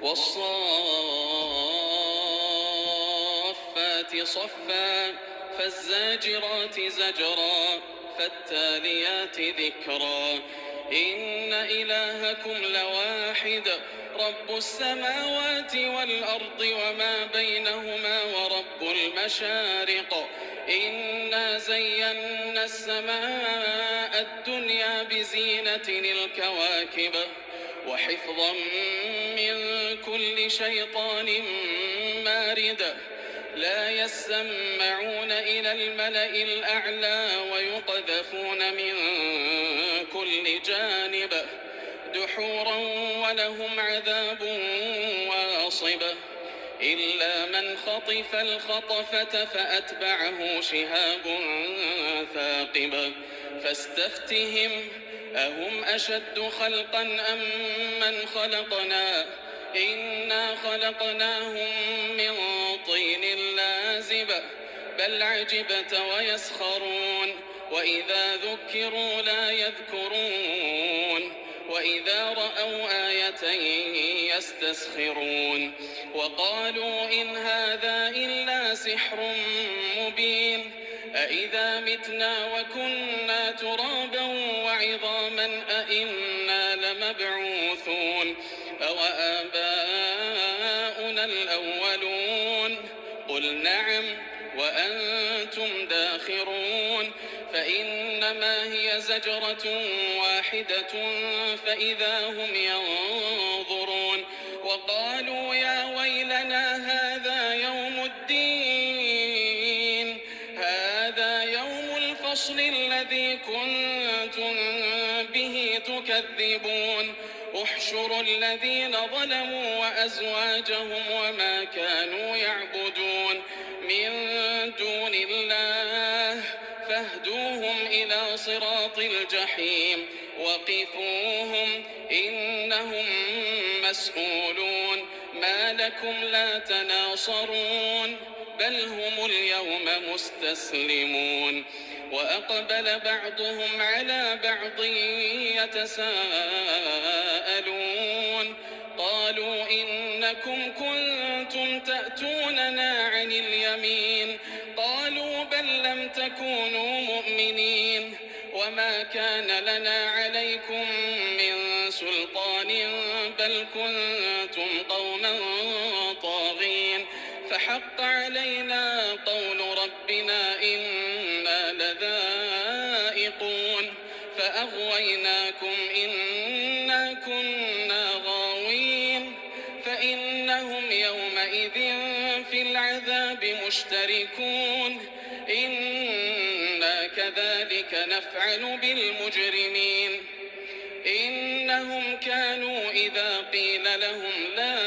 والصافات صفا فالزاجرات زجرا فالتاليات ذكرا إن إلهكم لواحد رب السماوات والأرض وما بينهما ورب المشارق إنا زينا السماء الدنيا بزينة الكواكب وحفظا من كل شيطان مارد لا يسمعون إلى الملأ الأعلى ويقذفون من كل جانب دحورا ولهم عذاب واصب إلا من خطف الخطفة فأتبعه شهاب ثاقب فاستفتهم أهم أشد خلقا أم من خلقنا إنا خلقناهم من طين لازب بل عجبت ويسخرون وإذا ذكروا لا يذكرون وإذا رأوا آية يستسخرون وقالوا إن هذا إلا سحر مبين أإذا متنا وكنا ترابا وعظاما أإنا لمبعوثون أوآباؤنا الأولون قل نعم وأنتم داخرون فإنما هي زجرة واحدة فإذا هم ينظرون وقالوا يا ويلنا هذا يوم الدين هذا يوم الفصل الذي كنتم به تكذبون احشروا الذين ظلموا وأزواجهم وما كانوا يعبدون من دون الله فاهدوهم إلى صراط الجحيم وقفوهم إنهم مسؤولون ما لكم لا تناصرون بل هم اليوم مستسلمون وأقبل بعضهم على بعض يتساءلون قالوا إنكم كنتم تأتوننا عن اليمين قالوا بل لم تكونوا مؤمنين وما كان لنا عليكم من سلطان بل كنتم قوما طاغين فحق علينا قول ربنا إنا لذائقون فأغويناكم إنا كنا غاوين فإنهم يومئذ في العذاب مشتركون إنا كذلك نفعل بالمجرمين إنهم كانوا إذا قيل لهم لا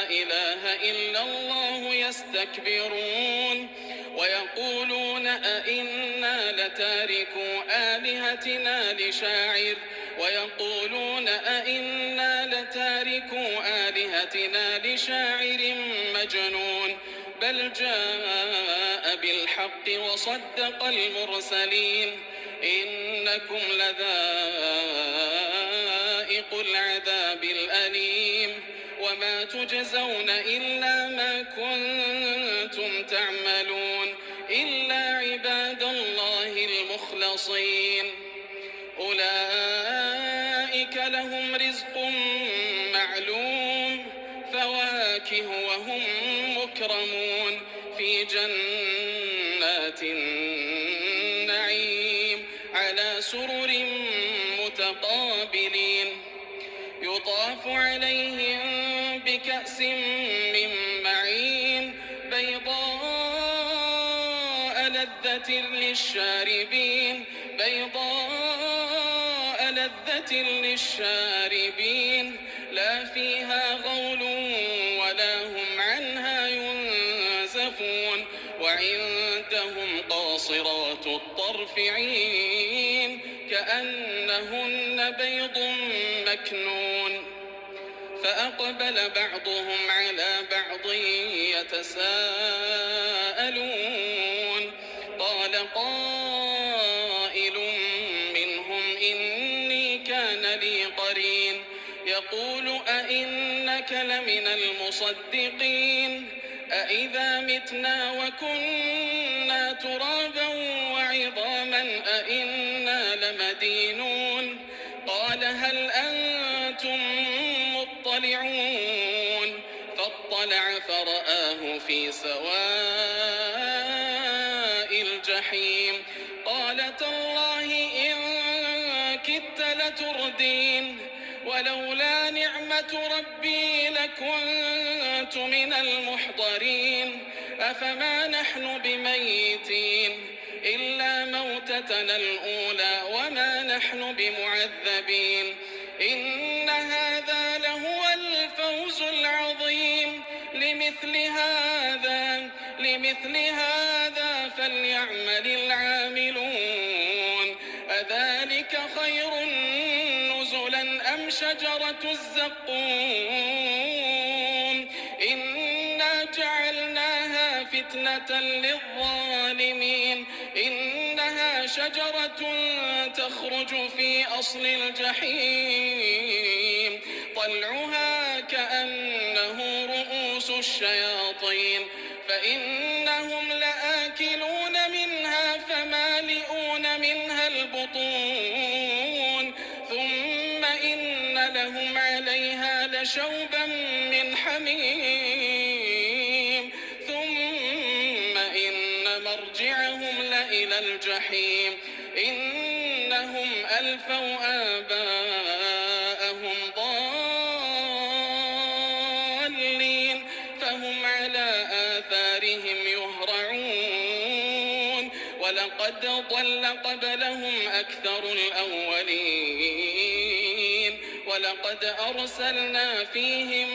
إله إلا الله يستكبرون ويقولون أئنا لتاركو آلهتنا لشاعر ويقولون أئنا لتاركو آلهتنا لشاعر مجنون بل جاء بالحق وصدق المرسلين إنكم لذائق العذاب الأليم وما تجزون إلا ما كنتم تعملون إلا عباد الله المخلصين أولئك لهم رزق معلوم فواكه وهم مكرمون في جنات النعيم على سرر متقابلين يطاف عليهم بكأس من معين بيضاء لذة للشاربين لا فيها غول ولا هم عنها ينزفون وعندهم قاصرات الطرف عين كأنهن بيض مكنون فأقبل بعضهم على بعض يتساءلون قال قائل منهم إني كان لي قرين يقول أئنك إنك لمن المصدقين أإذا متنا وكنا ترابا وعظاما أإنا لمدينون قال هل أنتم مطلعون فاطلع فرآه في سواء الجحيم قال تالله إن كدت لتردين ولولا نعمة ربي لكنت من المحضرين أفما نحن بميتين إلا موتتنا الأولى وما نحن بمعذبين إن هذا لهو الفوز العظيم لمثل هذا فليعمل العاملون أذلك خير نزلا أم شجرة الزقوم إنا جعلناها فتنة للظالمين إنها شجرة تخرج في أصل الجحيم طلعها كأنه رؤوس الشياطين فإنهم لآكلون منها فمالئون منها البطون ثم إن لهم عليها لشوبا من حميم ثم إن مرجعهم لإلى الجحيم إنهم ألفوا آباءهم ضالين فهم على آثارهم يهرعون ولقد ضل قبلهم أكثر الأولين ولقد أرسلنا فيهم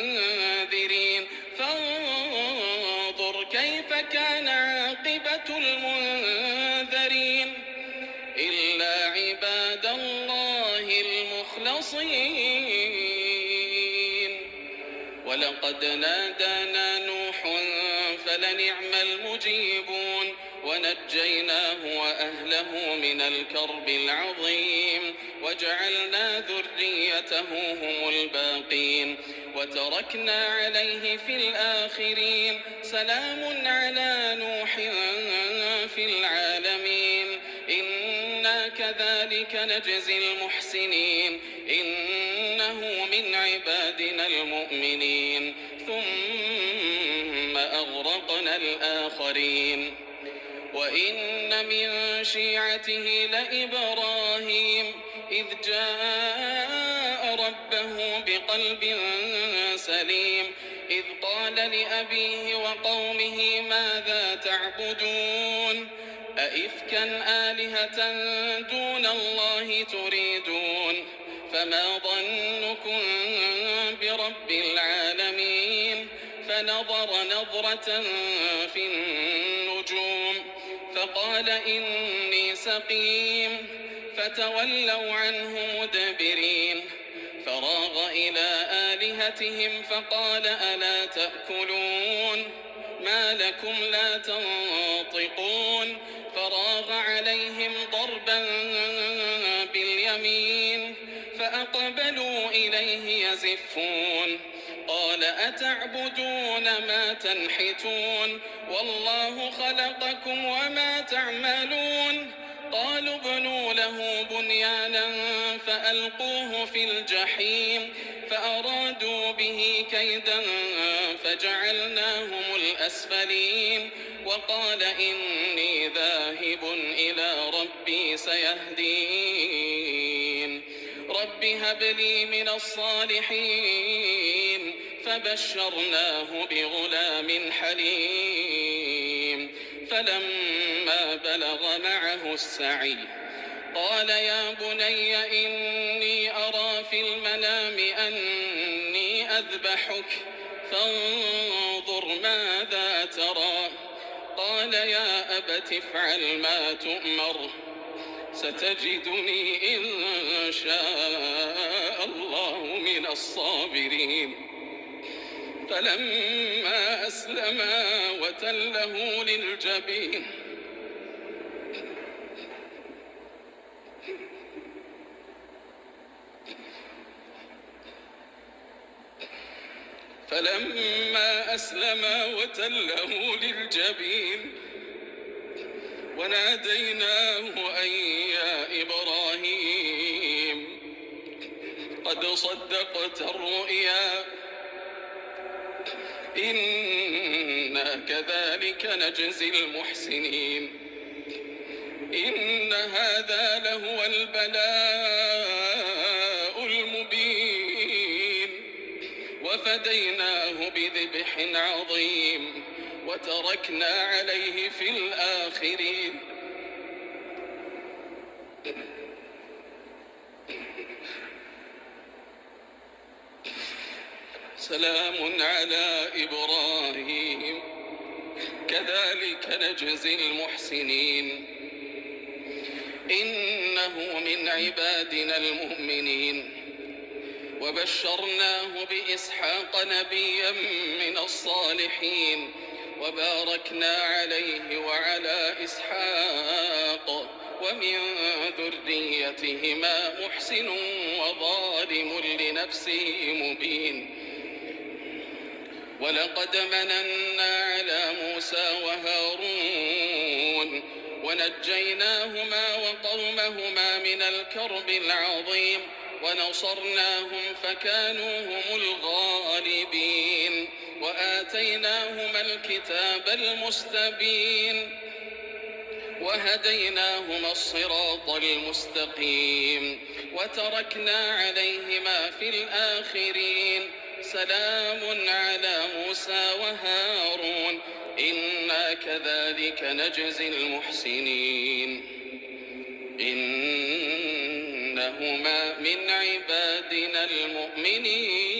منذرين فانظر كيف كان عاقبة المنذرين إلا عباد الله المخلصين ولقد نادانا نوح فلنعم المجيبون ونجيناه وأهله من الكرب العظيم وجعلنا ذريته هم الباقين وتركنا عليه في الآخرين سلام على نوح في العالمين إنا كذلك نجزي المحسنين إنه من عبادنا المؤمنين ثم أغرقنا الآخرين وإن من شيعته لإبراهيم إذ جاء ربه بقلب سليم إذ قال لأبيه وقومه ماذا تعبدون أئفكا آلهة دون الله تريدون فما ظنكم برب العالمين فنظر نظرة في النجوم فقال إني سقيم فتولوا عنه مدبرين فراغ إلى آلهتهم فقال ألا تأكلون ما لكم لا تنطقون فراغ عليهم ضربا باليمين فأقبلوا إليه يزفون قال أتعبدون ما تنحتون والله خلقكم وما تعملون قالوا ابنوا له بنيانا فألقوه في الجحيم فأرادوا به كيدا فجعلناهم الأسفلين وقال إني ذاهب إلى ربي سيهدين رب هب لي من الصالحين فبشرناه بغلام حليم فلما بلغ معه السعي قال يا بني إني أرى في المنام أني أذبحك فانظر ماذا ترى قال يا أبت افعل ما تؤمر ستجدني إن شاء الله من الصابرين فلما أسلما وتله للجبين فلما أسلما وتله للجبين وناديناه أن يا إبراهيم قد صدقت الرؤيا إنا كذلك نجزي المحسنين إن هذا لهو البلاء المبين وفديناه بذبح عظيم وتركنا عليه في الآخرين سلام على إبراهيم كذلك نجزي المحسنين إنه من عبادنا المؤمنين وبشرناه بإسحاق نبيا من الصالحين وباركنا عليه وعلى إسحاق ومن ذريتهما محسن وظالم لنفسه مبين ولقد مننا على موسى وهارون ونجيناهما وقومهما من الكرب العظيم ونصرناهم فكانوا هم الغالبين وآتيناهما الكتاب المستبين وهديناهما الصراط المستقيم وتركنا عليهما في الآخرين سلام على موسى وهارون إنا كذلك نجزي المحسنين إنهما من عبادنا المؤمنين